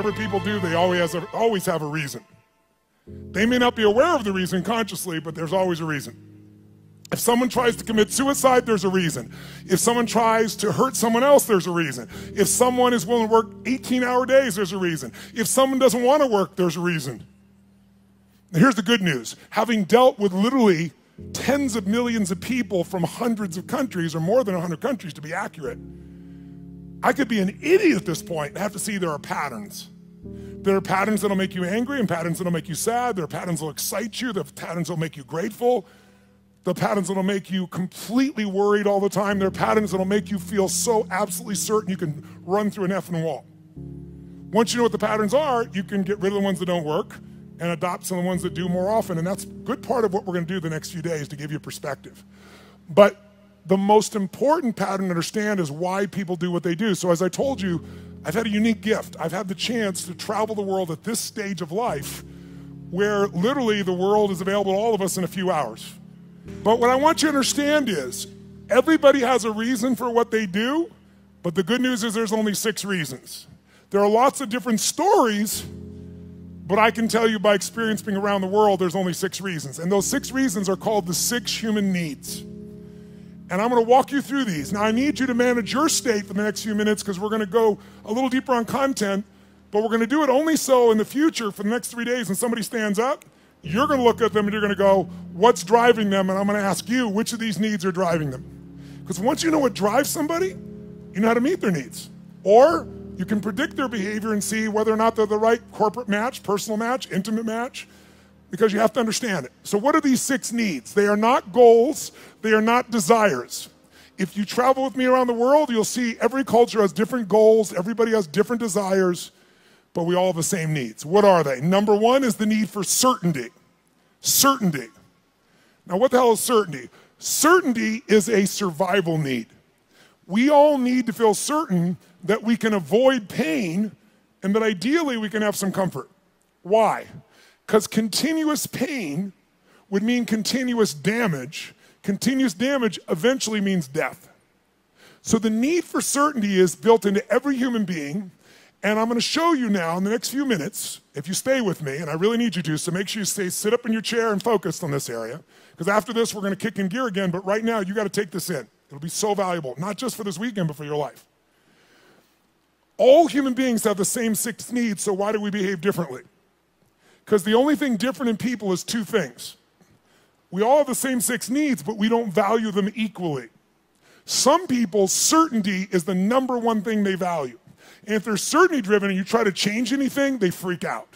whatever people do, they always have a reason. They may not be aware of the reason consciously, but there's always a reason. If someone tries to commit suicide, there's a reason. If someone tries to hurt someone else, there's a reason. If someone is willing to work 18-hour days, there's a reason. If someone doesn't want to work, there's a reason. Now, here's the good news. Having dealt with literally tens of millions of people from hundreds of countries, or more than 100 countries to be accurate, I could be an idiot at this point and have to see there are patterns. There are patterns that'll make you angry and patterns that'll make you sad. There are patterns that'll excite you. There are patterns that'll make you grateful. The patterns that'll make you completely worried all the time. There are patterns that'll make you feel so absolutely certain you can run through an effing wall. Once you know what the patterns are, you can get rid of the ones that don't work and adopt some of the ones that do more often. And that's a good part of what we're going to do the next few days to give you perspective. But the most important pattern to understand is why people do what they do. So as I told you, I've had a unique gift. I've had the chance to travel the world at this stage of life where literally the world is available to all of us in a few hours. But what I want you to understand is everybody has a reason for what they do, but the good news is there's only 6 reasons. There are lots of different stories, but I can tell you by experience being around the world, there's only 6 reasons. And those 6 reasons are called the 6 human needs. And I'm going to walk you through these. Now, I need you to manage your state for the next few minutes because we're going to go a little deeper on content, but we're going to do it only so in the future for the next 3 days when somebody stands up, you're going to look at them and you're going to go, what's driving them? And I'm going to ask you, which of these needs are driving them? Because once you know what drives somebody, you know how to meet their needs. Or you can predict their behavior and see whether or not they're the right corporate match, personal match, intimate match, because you have to understand it. So what are these 6 needs? They are not goals. They are not desires. If you travel with me around the world, you'll see every culture has different goals. Everybody has different desires, but we all have the same needs. What are they? Number 1 is the need for certainty. Certainty. Now, what the hell is certainty? Certainty is a survival need. We all need to feel certain that we can avoid pain and that ideally we can have some comfort. Why? Because continuous pain would mean continuous damage. Continuous damage eventually means death. So the need for certainty is built into every human being. And I'm going to show you now in the next few minutes, if you stay with me, and I really need you to, so make sure you sit up in your chair and focused on this area. Because after this, we're going to kick in gear again. But right now, you got to take this in. It'll be so valuable, not just for this weekend, but for your life. All human beings have the same 6 needs, so why do we behave differently? Because the only thing different in people is 2 things. We all have the same 6 needs, but we don't value them equally. Some people, certainty is the number 1 thing they value. And if they're certainty driven and you try to change anything, they freak out.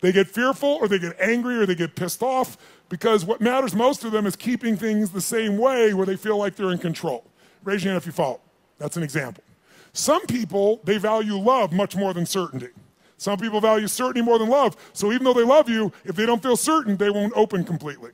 They get fearful or they get angry or they get pissed off because what matters most to them is keeping things the same way where they feel like they're in control. Raise your hand if you follow. That's an example. Some people, they value love much more than certainty. Some people value certainty more than love. So even though they love you, if they don't feel certain, they won't open completely.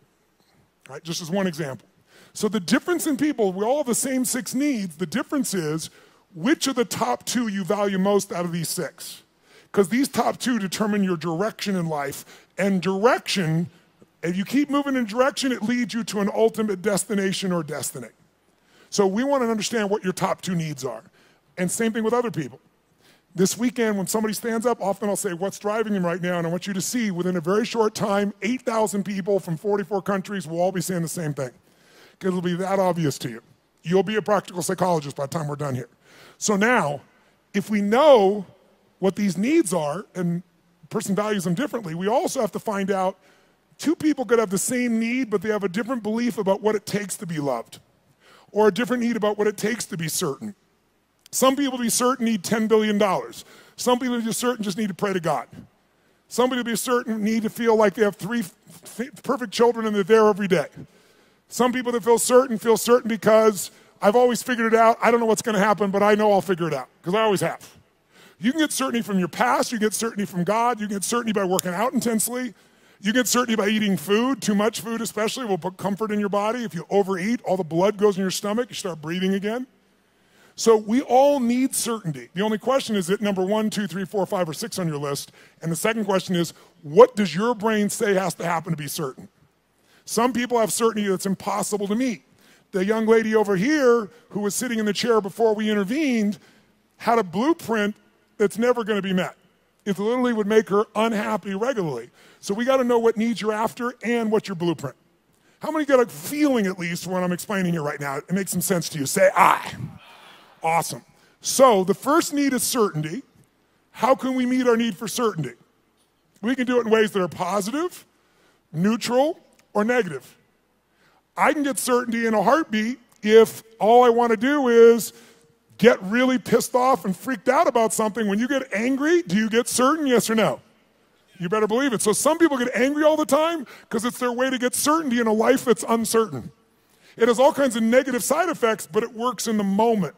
Right? Just as one example. So the difference in people, we all have the same 6 needs. The difference is which of the top 2 you value most out of these 6. Because these top 2 determine your direction in life. And direction, if you keep moving in direction, it leads you to an ultimate destination or destiny. So we want to understand what your top 2 needs are. And same thing with other people. This weekend, when somebody stands up, often I'll say, what's driving them right now? And I want you to see, within a very short time, 8,000 people from 44 countries will all be saying the same thing. Because it'll be that obvious to you. You'll be a practical psychologist by the time we're done here. So now, if we know what these needs are, and the person values them differently, we also have to find out 2 people could have the same need, but they have a different belief about what it takes to be loved, or a different need about what it takes to be certain. Some people to be certain need $10 billion. Some people to be certain just need to pray to God. Some people to be certain need to feel like they have 3 perfect children and they're there every day. Some people that feel certain because I've always figured it out. I don't know what's going to happen, but I know I'll figure it out because I always have. You can get certainty from your past. You can get certainty from God. You can get certainty by working out intensely. You get certainty by eating food. Too much food especially will put comfort in your body. If you overeat, all the blood goes in your stomach. You start breathing again. So we all need certainty. The only question is it number 1, 2, 3, 4, 5, or 6 on your list? And the second question is, what does your brain say has to happen to be certain? Some people have certainty that's impossible to meet. The young lady over here who was sitting in the chair before we intervened had a blueprint that's never going to be met. it literally would make her unhappy regularly. So we got to know what needs you're after and what's your blueprint. How many got a feeling, at least, when I'm explaining here right now? It makes some sense to you. Say, I. Awesome. So the first need is certainty. How can we meet our need for certainty? We can do it in ways that are positive, neutral, or negative. I can get certainty in a heartbeat if all I want to do is get really pissed off and freaked out about something. When you get angry, do you get certain, yes or no? You better believe it. So some people get angry all the time because it's their way to get certainty in a life that's uncertain. It has all kinds of negative side effects, but it works in the moment.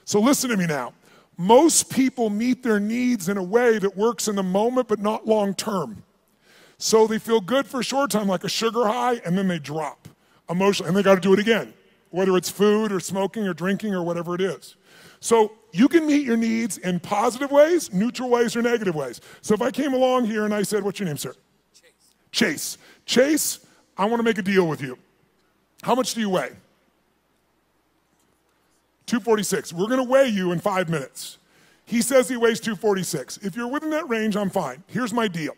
So listen to me now. Most people meet their needs in a way that works in the moment, but not long term. So they feel good for a short time, like a sugar high, and then they drop emotionally, and they got to do it again, whether it's food or smoking or drinking or whatever it is. So you can meet your needs in positive ways, neutral ways, or negative ways. So if I came along here and I said, what's your name, sir? Chase. Chase, I want to make a deal with you. How much do you weigh? 246. We're going to weigh you in 5 minutes. He says he weighs 246. If you're within that range, I'm fine. Here's my deal.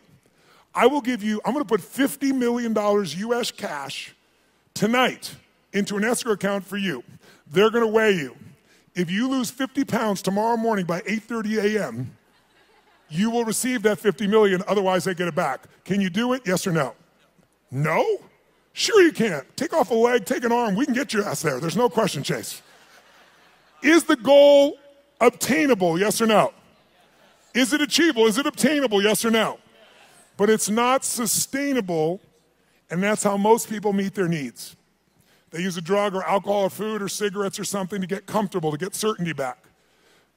I will give you, I'm going to put $50 million US cash tonight into an escrow account for you. They're going to weigh you. If you lose 50 pounds tomorrow morning by 8:30 a.m., you will receive that 50 million, otherwise they get it back. Can you do it, yes or no? No? Sure you can. Take off a leg, take an arm, we can get your ass there. There's no question, Chase. Is the goal obtainable, yes or no? Is it achievable? Is it obtainable, yes or no? But it's not sustainable, and that's how most people meet their needs. They use a drug or alcohol or food or cigarettes or something to get comfortable, to get certainty back.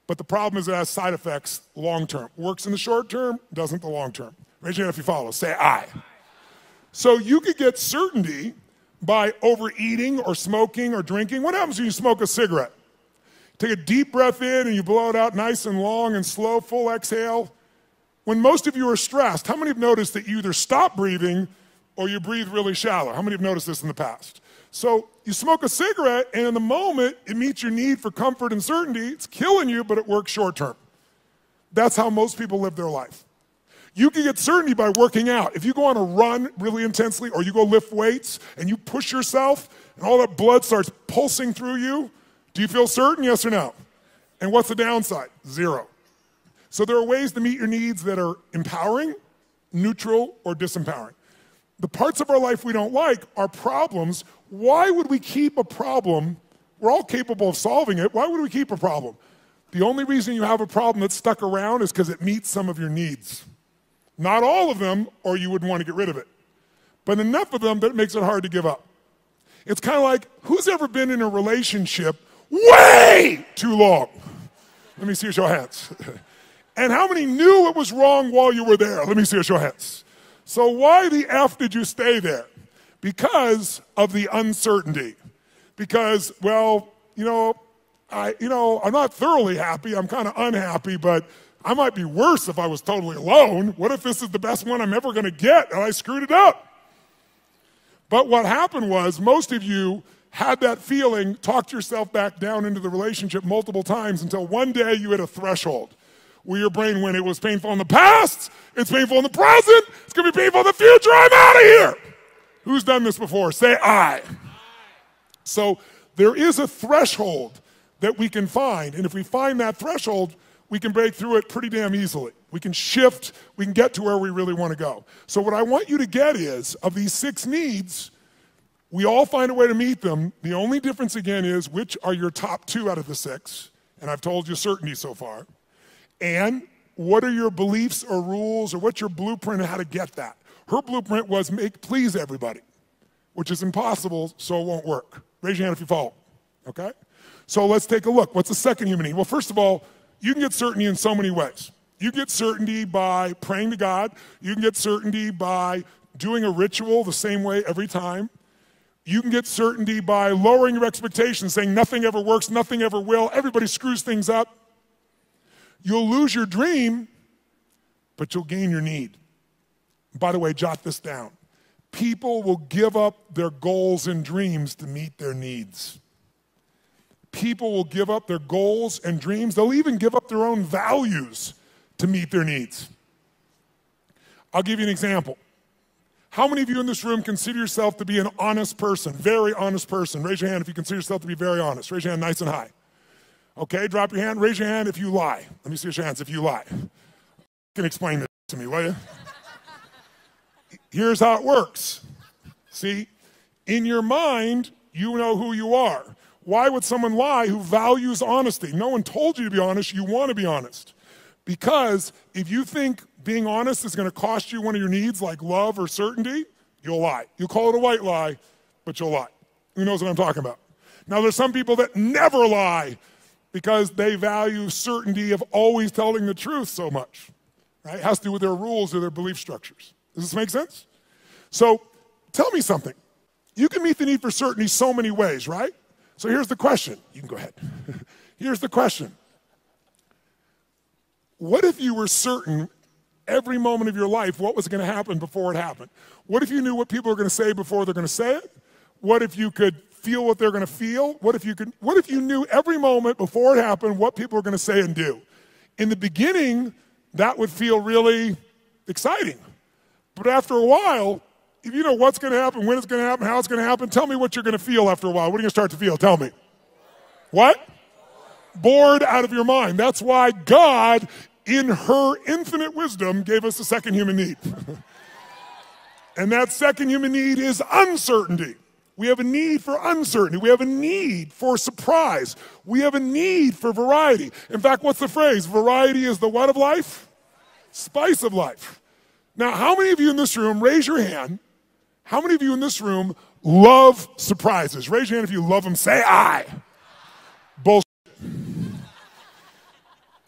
But the problem is it has side effects long term. Works in the short term, doesn't the long term. Raise your hand if you follow. Say I. So you could get certainty by overeating or smoking or drinking. What happens when you smoke a cigarette? Take a deep breath in and you blow it out nice and long and slow, full exhale. When most of you are stressed, how many have noticed that you either stop breathing or you breathe really shallow? How many have noticed this in the past? So you smoke a cigarette, and in the moment, it meets your need for comfort and certainty. It's killing you, but it works short term. That's how most people live their life. You can get certainty by working out. If you go on a run really intensely, or you go lift weights, and you push yourself, and all that blood starts pulsing through you, do you feel certain, yes or no? And what's the downside? Zero. So there are ways to meet your needs that are empowering, neutral, or disempowering. The parts of our life we don't like are problems. Why would we keep a problem? We're all capable of solving it. Why would we keep a problem? The only reason you have a problem that's stuck around is because it meets some of your needs. Not all of them, or you wouldn't want to get rid of it. But enough of them that it makes it hard to give up. It's kind of like, who's ever been in a relationship way too long? Let me see a show of hands. And how many knew it was wrong while you were there? Let me see a show of hands. So why the F did you stay there? Because of the uncertainty. Because, well, I'm not thoroughly happy. I'm kind of unhappy, but I might be worse if I was totally alone. What if this is the best one I'm ever going to get and I screwed it up? But what happened was most of you had that feeling, talked yourself back down into the relationship multiple times until one day you hit a threshold where your brain went, it was painful in the past, it's painful in the present, it's going to be painful in the future, I'm out of here. Who's done this before? Say I. So there is a threshold that we can find, and if we find that threshold, we can break through it pretty damn easily. We can shift, we can get to where we really want to go. So what I want you to get is, of these 6 needs, we all find a way to meet them. The only difference again is which are your top 2 out of the 6, and I've told you certainty so far. And what are your beliefs or rules, or what's your blueprint on how to get that? Her blueprint was please everybody, which is impossible, so it won't work. Raise your hand if you follow, okay? So let's take a look. What's the second human need? Well, first of all, you can get certainty in so many ways. You get certainty by praying to God. You can get certainty by doing a ritual the same way every time. You can get certainty by lowering your expectations, saying nothing ever works, nothing ever will, everybody screws things up. You'll lose your dream, but you'll gain your need. By the way, jot this down. People will give up their goals and dreams to meet their needs. People will give up their goals and dreams. They'll even give up their own values to meet their needs. I'll give you an example. How many of you in this room consider yourself to be an honest person, very honest person? Raise your hand if you consider yourself to be very honest. Raise your hand nice and high. Okay, drop your hand. Raise your hand if you lie. Let me see your hands if you lie. You can explain this to me, will you? Here's how it works. See, in your mind, you know who you are. Why would someone lie who values honesty? No one told you to be honest. You want to be honest. Because if you think being honest is going to cost you one of your needs like love or certainty, you'll lie. You'll call it a white lie, but you'll lie. Who knows what I'm talking about? Now, there's some people that never lie because they value certainty of always telling the truth so much. Right? It has to do with their rules or their belief structures. Does this make sense? So tell me something. You can meet the need for certainty so many ways, right? So here's the question. You can go ahead. Here's the question. What if you were certain every moment of your life what was going to happen before it happened? What if you knew what people are going to say before they're going to say it? What if you could feel what they're going to feel? What if you knew every moment before it happened what people are going to say and do? In the beginning, that would feel really exciting. But after a while, if you know what's going to happen, when it's going to happen, how it's going to happen, tell me what you're going to feel after a while. What are you going to start to feel? Tell me. What? Bored out of your mind. That's why God, in her infinite wisdom, gave us a second human need. And that second human need is uncertainty. We have a need for uncertainty. We have a need for surprise. We have a need for variety. In fact, what's the phrase? Variety is the what of life? Spice of life. Now, how many of you in this room, raise your hand, how many of you in this room love surprises? Raise your hand if you love them. Say I. Bullshit.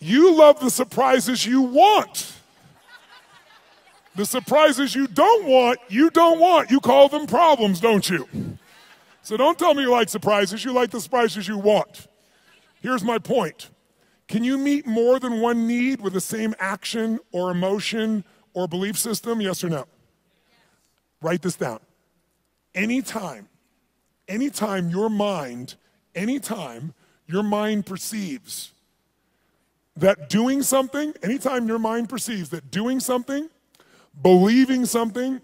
You love the surprises you want. The surprises you don't want, you don't want. You call them problems, don't you? So don't tell me you like surprises. You like the surprises you want. Here's my point. Can you meet more than one need with the same action or emotion or belief system? Yes or no? Write this down. Anytime your mind perceives that doing something, believing something,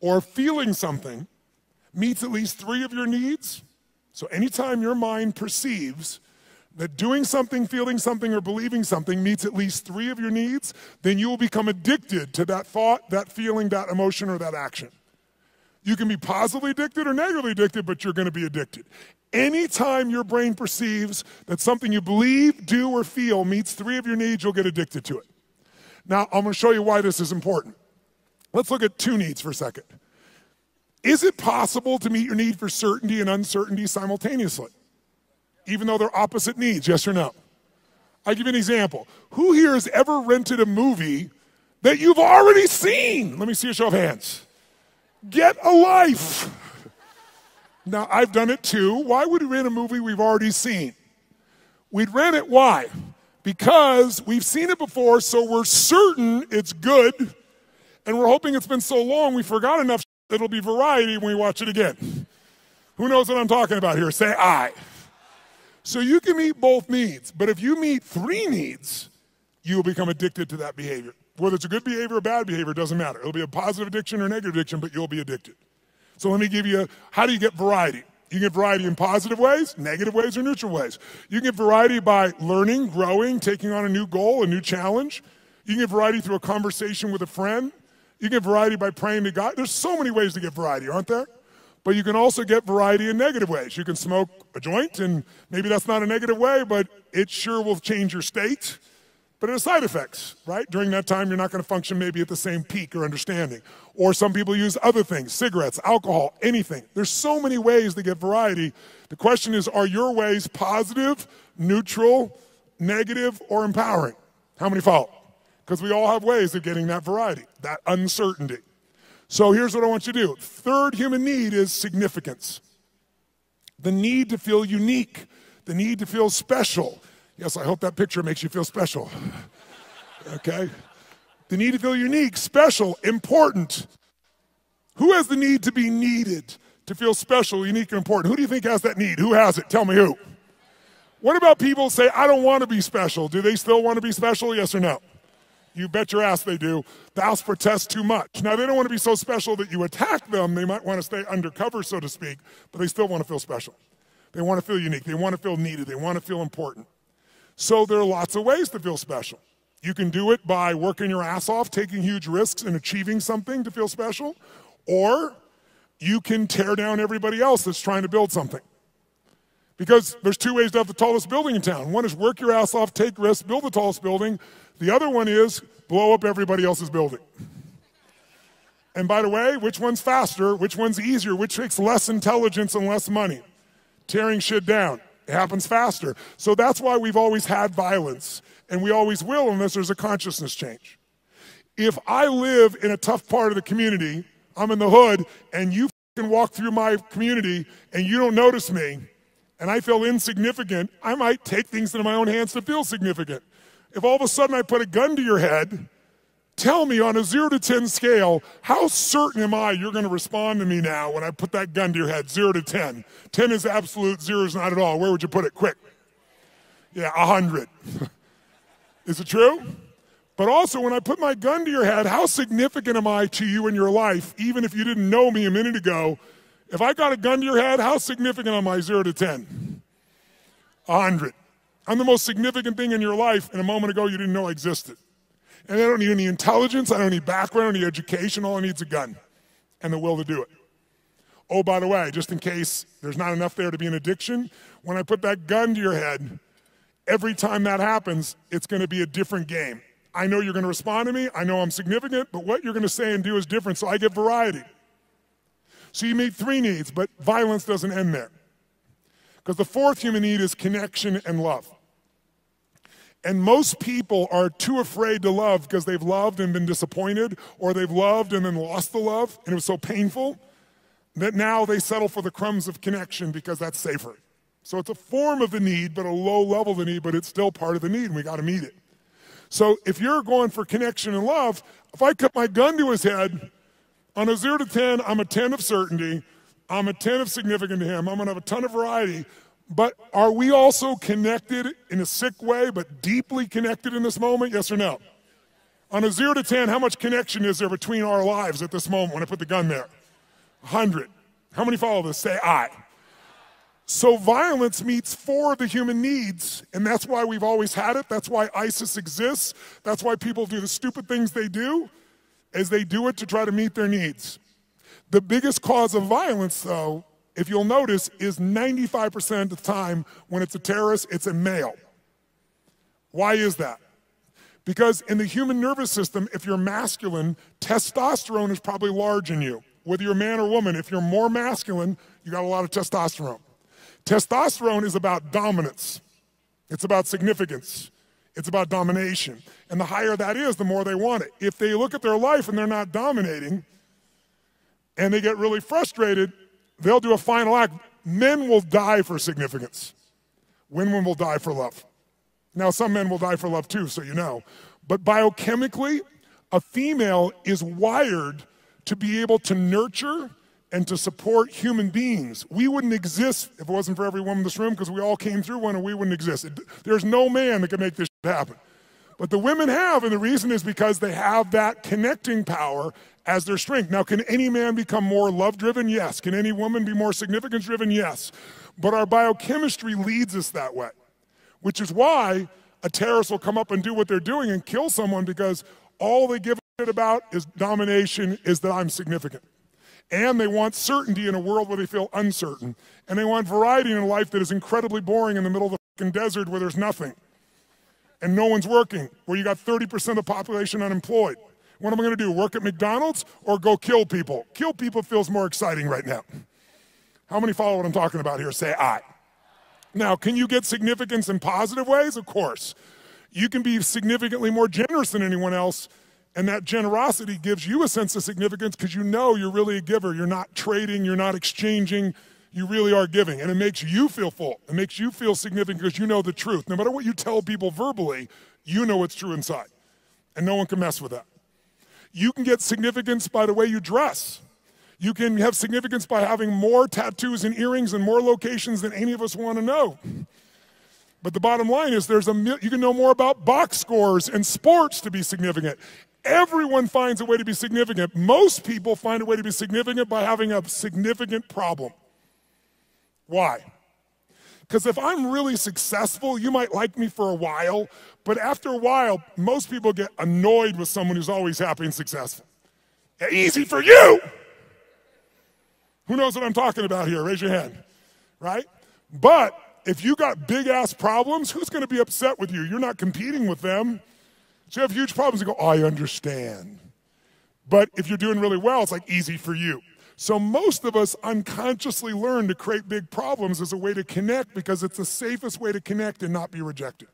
or feeling something meets at least three of your needs. So anytime your mind perceives that doing something, feeling something, or believing something meets at least three of your needs, then you will become addicted to that thought, that feeling, that emotion, or that action. You can be positively addicted or negatively addicted, but you're going to be addicted. Anytime your brain perceives that something you believe, do, or feel meets three of your needs, you'll get addicted to it. Now, I'm going to show you why this is important. Let's look at two needs for a second. Is it possible to meet your need for certainty and uncertainty simultaneously, even though they're opposite needs, yes or no? I'll give you an example. Who here has ever rented a movie that you've already seen? Let me see a show of hands. Get a life. Now, I've done it too. Why would we rent a movie we've already seen? We'd rent it, why? Because we've seen it before, so we're certain it's good, and we're hoping it's been so long we forgot enough it'll be variety when we watch it again. Who knows what I'm talking about here? Say I. So you can meet both needs, but if you meet three needs, you'll become addicted to that behavior. Whether it's a good behavior or bad behavior, doesn't matter. It'll be a positive addiction or negative addiction, but you'll be addicted. So let me give you, how do you get variety? You can get variety in positive ways, negative ways, or neutral ways. You can get variety by learning, growing, taking on a new goal, a new challenge. You can get variety through a conversation with a friend. You can get variety by praying to God. There's so many ways to get variety, aren't there? But you can also get variety in negative ways. You can smoke a joint, and maybe that's not a negative way, but it sure will change your state. But it has side effects, right? During that time, you're not going to function maybe at the same peak or understanding. Or some people use other things, cigarettes, alcohol, anything. There's so many ways to get variety. The question is, are your ways positive, neutral, negative, or empowering? How many follow? Because we all have ways of getting that variety, that uncertainty. So here's what I want you to do. Third human need is significance. The need to feel unique, the need to feel special. Yes, I hope that picture makes you feel special. Okay? The need to feel unique, special, important. Who has the need to be needed, to feel special, unique, and important? Who do you think has that need? Who has it? Tell me who. What about people who say, I don't want to be special? Do they still want to be special? Yes or no? You bet your ass they do. Thous protest too much. Now, they don't want to be so special that you attack them. They might want to stay undercover, so to speak, but they still want to feel special. They want to feel unique. They want to feel needed. They want to feel important. So there are lots of ways to feel special. You can do it by working your ass off, taking huge risks and achieving something to feel special, or you can tear down everybody else that's trying to build something. Because there's two ways to have the tallest building in town. One is work your ass off, take risks, build the tallest building. The other one is blow up everybody else's building. And by the way, which one's faster? Which one's easier? Which takes less intelligence and less money? Tearing shit down. It happens faster. So that's why we've always had violence, and we always will unless there's a consciousness change. If I live in a tough part of the community, I'm in the hood, and you can walk through my community and you don't notice me, and I feel insignificant, I might take things into my own hands to feel significant. If all of a sudden I put a gun to your head, tell me on a 0 to 10 scale, how certain am I you're going to respond to me now when I put that gun to your head, 0 to 10? 10 is absolute, 0 is not at all. Where would you put it? Quick. Yeah, 100. Is it true? But also, when I put my gun to your head, how significant am I to you in your life, even if you didn't know me a minute ago? If I got a gun to your head, how significant am I, 0 to 10? 100. I'm the most significant thing in your life, and a moment ago you didn't know I existed. And I don't need any intelligence, I don't need background, I don't need education, all I need is a gun and the will to do it. Oh, by the way, just in case there's not enough there to be an addiction, when I put that gun to your head, every time that happens, it's going to be a different game. I know you're going to respond to me, I know I'm significant, but what you're going to say and do is different, so I get variety. So you meet 3 needs, but violence doesn't end there. Because the 4th human need is connection and love. And most people are too afraid to love because they've loved and been disappointed, or they've loved and then lost the love, and it was so painful that now they settle for the crumbs of connection because that's safer. So it's a form of the need, but a low level of the need, but it's still part of the need, and we got to meet it. So if you're going for connection and love, if I cut my gun to his head, on a 0 to 10, I'm a 10 of certainty, I'm a 10 of significant to him, I'm going to have a ton of variety. But are we also connected in a sick way, but deeply connected in this moment? Yes or no? On a 0 to 10, how much connection is there between our lives at this moment when I put the gun there? 100. How many follow this? Say I. So violence meets 4 of the human needs, and that's why we've always had it. That's why ISIS exists. That's why people do the stupid things they do, is they do it to try to meet their needs. The biggest cause of violence, though, if you'll notice, is 95% of the time when it's a terrorist, it's a male. Why is that? Because in the human nervous system, if you're masculine, testosterone is probably large in you. Whether you're a man or woman, if you're more masculine, you got a lot of testosterone. Testosterone is about dominance. It's about significance. It's about domination. And the higher that is, the more they want it. If they look at their life and they're not dominating, and they get really frustrated, they'll do a final act. Men will die for significance. Women will die for love. Now, some men will die for love too, so you know. But biochemically, a female is wired to be able to nurture and to support human beings. We wouldn't exist if it wasn't for every woman in this room, because we all came through one and we wouldn't exist. There's no man that can make this shit happen. But the women have, and the reason is because they have that connecting power as their strength. Now, can any man become more love-driven? Yes. Can any woman be more significance-driven? Yes. But our biochemistry leads us that way, which is why a terrorist will come up and do what they're doing and kill someone, because all they give a shit about is domination, is that I'm significant. And they want certainty in a world where they feel uncertain. And they want variety in a life that is incredibly boring in the middle of the fucking desert where there's nothing. And no one's working, where you got 30% of the population unemployed. What am I going to do, work at McDonald's or go kill people? Kill people feels more exciting right now. How many follow what I'm talking about here? Say I. Now, can you get significance in positive ways? Of course. You can be significantly more generous than anyone else, and that generosity gives you a sense of significance because you know you're really a giver. You're not trading, you're not exchanging, you really are giving. And it makes you feel full. It makes you feel significant because you know the truth. No matter what you tell people verbally, you know what's true inside. And no one can mess with that. You can get significance by the way you dress. You can have significance by having more tattoos and earrings in more locations than any of us want to know. But the bottom line is you can know more about box scores and sports to be significant. Everyone finds a way to be significant. Most people find a way to be significant by having a significant problem. Why? Because if I'm really successful, you might like me for a while, but after a while, most people get annoyed with someone who's always happy and successful. Yeah, easy for you! Who knows what I'm talking about here? Raise your hand, right? But if you got big-ass problems, who's going to be upset with you? You're not competing with them. So you have huge problems and go, oh, I understand. But if you're doing really well, it's like easy for you. So most of us unconsciously learn to create big problems as a way to connect because it's the safest way to connect and not be rejected.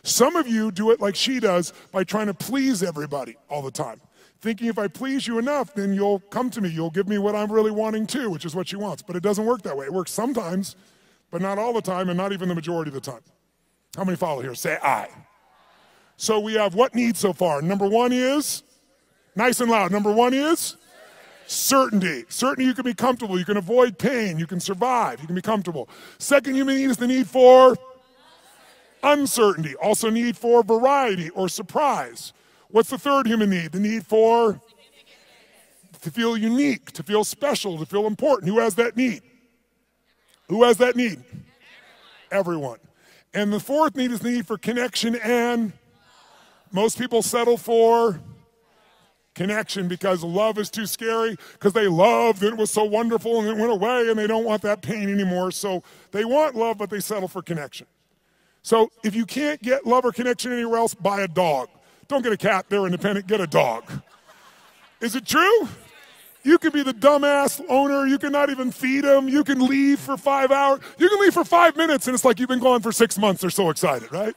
Some of you do it like she does by trying to please everybody all the time. Thinking if I please you enough, then you'll come to me. You'll give me what I'm really wanting too, which is what she wants. But it doesn't work that way. It works sometimes, but not all the time and not even the majority of the time. How many follow here? Say I. So we have what needs so far? Number one is, nice and loud, number one is certainty. Certainty you can be comfortable. You can avoid pain. You can survive. You can be comfortable. Second human need is the need for uncertainty. Also need for variety or surprise. What's the third human need? The need for to feel unique, to feel special, to feel important. Who has that need? Who has that need? Everyone. And the fourth need is the need for connection, and most people settle for connection because love is too scary, because they loved and it was so wonderful and it went away and they don't want that pain anymore. So they want love, but they settle for connection. So if you can't get love or connection anywhere else, buy a dog. Don't get a cat, they're independent, get a dog. Is it true? You can be the dumbass owner, you can not even feed them, you can leave for 5 hours, you can leave for 5 minutes and it's like you've been gone for 6 months, they're so excited, right?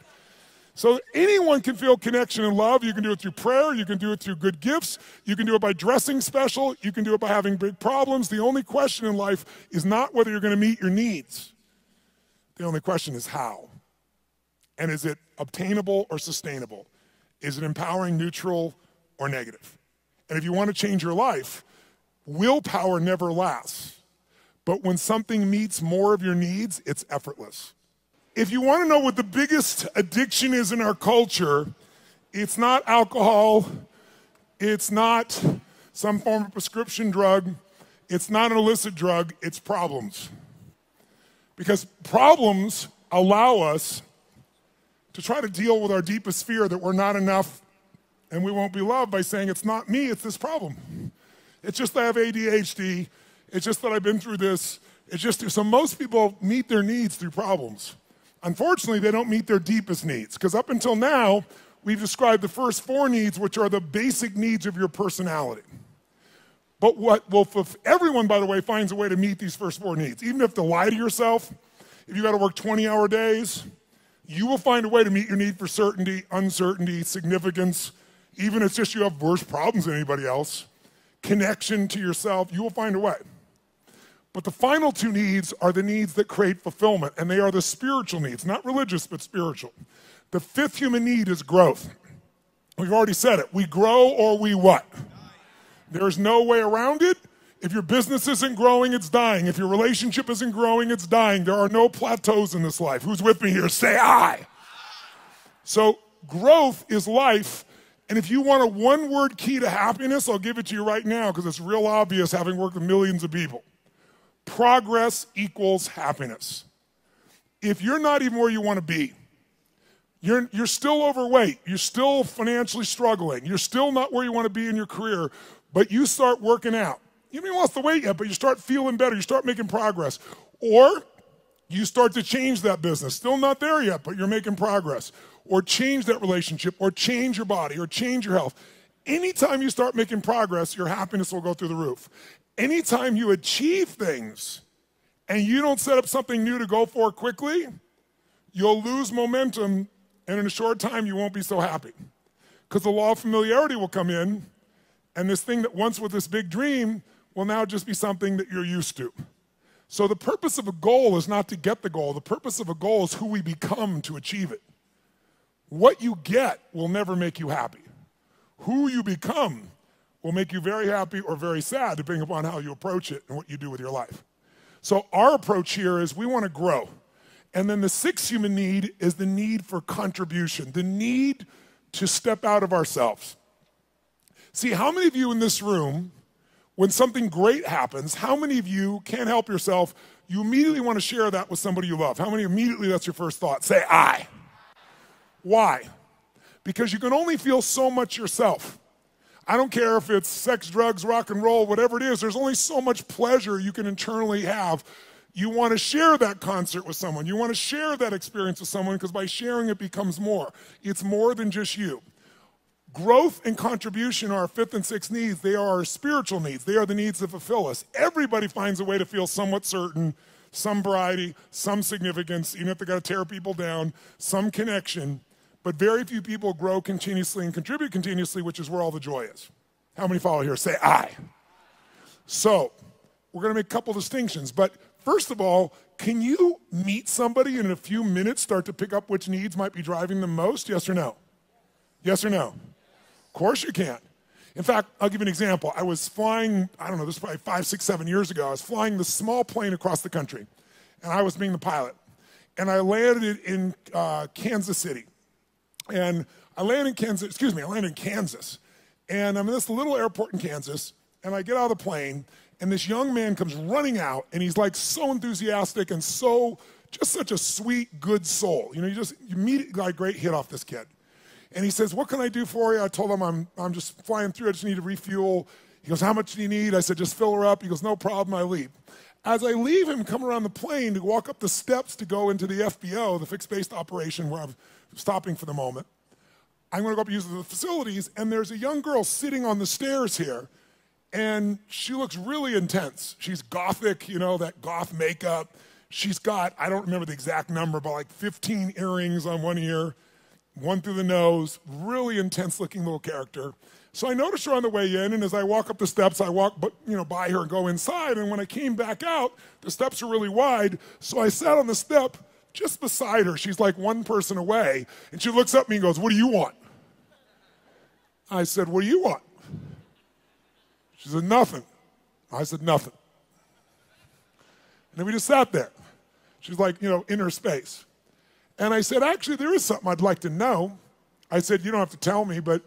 So anyone can feel connection and love. You can do it through prayer. You can do it through good gifts. You can do it by dressing special. You can do it by having big problems. The only question in life is not whether you're going to meet your needs. The only question is how. And is it obtainable or sustainable? Is it empowering, neutral, or negative? And if you want to change your life, willpower never lasts. But when something meets more of your needs, it's effortless. If you want to know what the biggest addiction is in our culture, it's not alcohol, it's not some form of prescription drug, it's not an illicit drug, it's problems. Because problems allow us to try to deal with our deepest fear that we're not enough and we won't be loved by saying, it's not me, it's this problem. It's just that I have ADHD, it's just that I've been through this, so most people meet their needs through problems. Unfortunately, they don't meet their deepest needs, because up until now, we've described the first 4 needs, which are the basic needs of your personality. But everyone, by the way, finds a way to meet these first 4 needs. Even if you have to lie to yourself, if you got to work 20-hour days, you will find a way to meet your need for certainty, uncertainty, significance, even if it's just you have worse problems than anybody else, connection to yourself, you will find a way. But the final 2 needs are the needs that create fulfillment, and they are the spiritual needs, not religious, but spiritual. The 5th human need is growth. We've already said it. We grow or we what? There's no way around it. If your business isn't growing, it's dying. If your relationship isn't growing, it's dying. There are no plateaus in this life. Who's with me here? Say I. So growth is life. And if you want a one-word key to happiness, I'll give it to you right now because it's real obvious having worked with millions of people. Progress equals happiness. If you're not even where you want to be, you're still overweight, you're still financially struggling, you're still not where you want to be in your career, but you start working out. You haven't even lost the weight yet, but you start feeling better, you start making progress. Or you start to change that business. Still not there yet, but you're making progress. Or change that relationship, or change your body, or change your health. Anytime you start making progress, your happiness will go through the roof. Anytime you achieve things and you don't set up something new to go for quickly, you'll lose momentum, and in a short time you won't be so happy. Because the law of familiarity will come in, and this thing that once was this big dream will now just be something that you're used to. So the purpose of a goal is not to get the goal. The purpose of a goal is who we become to achieve it. What you get will never make you happy. Who you become will make you very happy or very sad, depending upon how you approach it and what you do with your life. So our approach here is we want to grow. And then the sixth human need is the need for contribution, the need to step out of ourselves. See, how many of you in this room, when something great happens, how many of you can't help yourself, you immediately want to share that with somebody you love? How many immediately that's your first thought? Say, I. Why? Because you can only feel so much yourself. I don't care if it's sex, drugs, rock and roll, whatever it is, there's only so much pleasure you can internally have. You want to share that concert with someone. You want to share that experience with someone because by sharing it becomes more. It's more than just you. Growth and contribution are our fifth and sixth needs. They are our spiritual needs. They are the needs that fulfill us. Everybody finds a way to feel somewhat certain, some variety, some significance, even if they got to tear people down, some connection. But very few people grow continuously and contribute continuously, which is where all the joy is. How many follow here? Say I. So we're going to make a couple distinctions. But first of all, can you meet somebody and in a few minutes start to pick up which needs might be driving them most? Yes or no? Yes or no? Of course you can. In fact, I'll give you an example. I was flying, I don't know, this was probably 5, 6, 7 years ago. I was flying this small plane across the country, and I was being the pilot. And I landed in Kansas City. And I landed in Kansas. And I'm in this little airport in Kansas, and I get out of the plane, and this young man comes running out, and he's like so enthusiastic and so, just such a sweet, good soul. You know, you immediately got a great hit off this kid. And he says, what can I do for you? I told him I'm just flying through, I just need to refuel. He goes, how much do you need? I said, just fill her up. He goes, no problem, I leave. As I leave him, come around the plane to walk up the steps to go into the FBO, the fixed-based operation where I'm stopping for the moment, I'm going to go up and use the facilities, and there's a young girl sitting on the stairs here, and she looks really intense. She's gothic, you know, that goth makeup. She's got, I don't remember the exact number, but like 15 earrings on one ear, one through the nose, really intense-looking little character. So I noticed her on the way in, and as I walk up the steps, I walk by her and go inside, and when I came back out, the steps are really wide, so I sat on the step just beside her. She's like one person away, and she looks up at me and goes, what do you want? I said, what do you want? She said, nothing. I said, nothing. And then we just sat there. She's like, you know, in her space. And I said, actually, there is something I'd like to know. I said, you don't have to tell me, but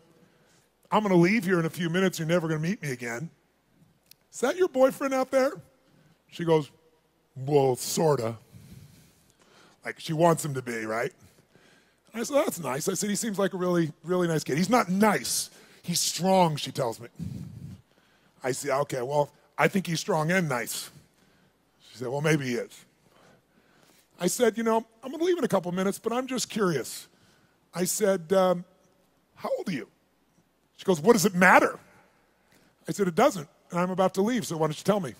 I'm going to leave here in a few minutes. You're never going to meet me again. Is that your boyfriend out there? She goes, well, sort of. Like she wants him to be, right? And I said, that's nice. I said, he seems like a really, really nice kid. He's not nice. He's strong, she tells me. I said, okay, well, I think he's strong and nice. She said, well, maybe he is. I said, you know, I'm going to leave in a couple minutes, but I'm just curious. I said, how old are you? She goes, what does it matter? I said, it doesn't, and I'm about to leave, so why don't you tell me?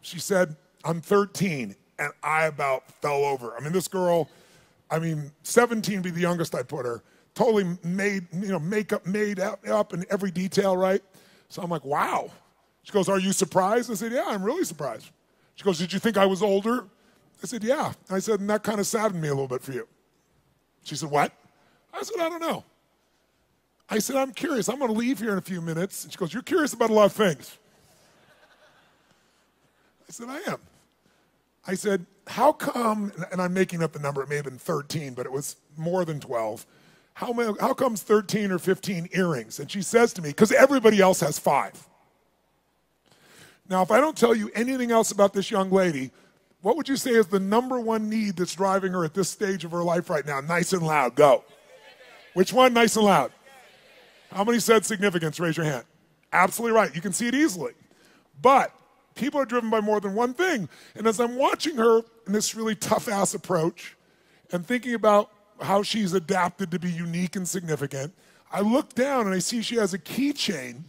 She said, I'm 13, and I about fell over. I mean, this girl, 17 would be the youngest I put her, totally made, you know, makeup made up in every detail, right? So I'm like, wow. She goes, are you surprised? I said, yeah, I'm really surprised. She goes, did you think I was older? I said, yeah. I said, and that kind of saddened me a little bit for you. She said, what? I said, I don't know. I said, I'm curious. I'm going to leave here in a few minutes. And she goes, you're curious about a lot of things. I said, I am. I said, how come, and I'm making up the number, it may have been 13, but it was more than 12. How comes 13 or 15 earrings? And she says to me, because everybody else has 5. Now, if I don't tell you anything else about this young lady, what would you say is the number one need that's driving her at this stage of her life right now? Nice and loud, go. Which one, nice and loud? How many said significance? Raise your hand. Absolutely right. You can see it easily. But people are driven by more than one thing. And as I'm watching her in this really tough-ass approach and thinking about how she's adapted to be unique and significant, I look down and I see she has a keychain.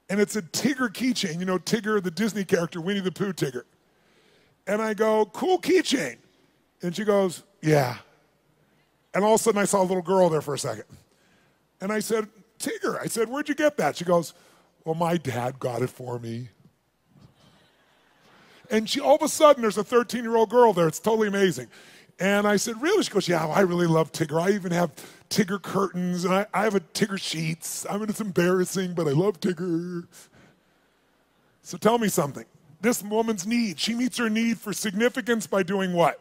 And it's a Tigger keychain. You know, Tigger, the Disney character, Winnie the Pooh Tigger. And I go, cool keychain. And she goes, yeah. And all of a sudden I saw a little girl there for a second. And I said, Tigger, I said, where'd you get that? She goes, well, my dad got it for me. And all of a sudden there's a 13-year-old girl there. It's totally amazing. And I said, really? She goes, yeah, I really love Tigger. I even have Tigger curtains, and I have a Tigger sheets. I mean, it's embarrassing, but I love Tigger. So tell me something. this woman's need. She meets her need for significance by doing what?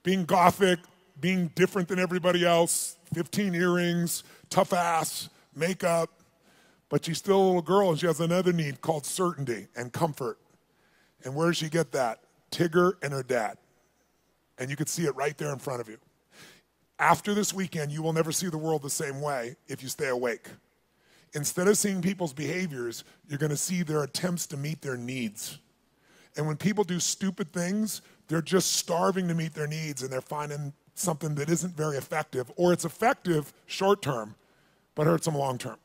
Being gothic, being different than everybody else, 15 earrings, tough ass, makeup. But she's still a little girl, and she has another need called certainty and comfort. And where does she get that? Tigger and her dad. And you could see it right there in front of you. After this weekend, you will never see the world the same way if you stay awake. Instead of seeing people's behaviors, you're going to see their attempts to meet their needs. And when people do stupid things, they're just starving to meet their needs, and they're finding something that isn't very effective, or it's effective short term, but hurts them long term.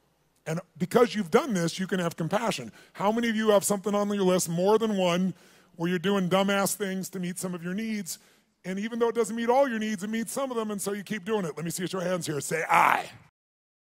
And because you've done this, you can have compassion. How many of you have something on your list, more than one, where you're doing dumbass things to meet some of your needs, and even though it doesn't meet all your needs, it meets some of them, and so you keep doing it? Let me see your hands here. Say, I.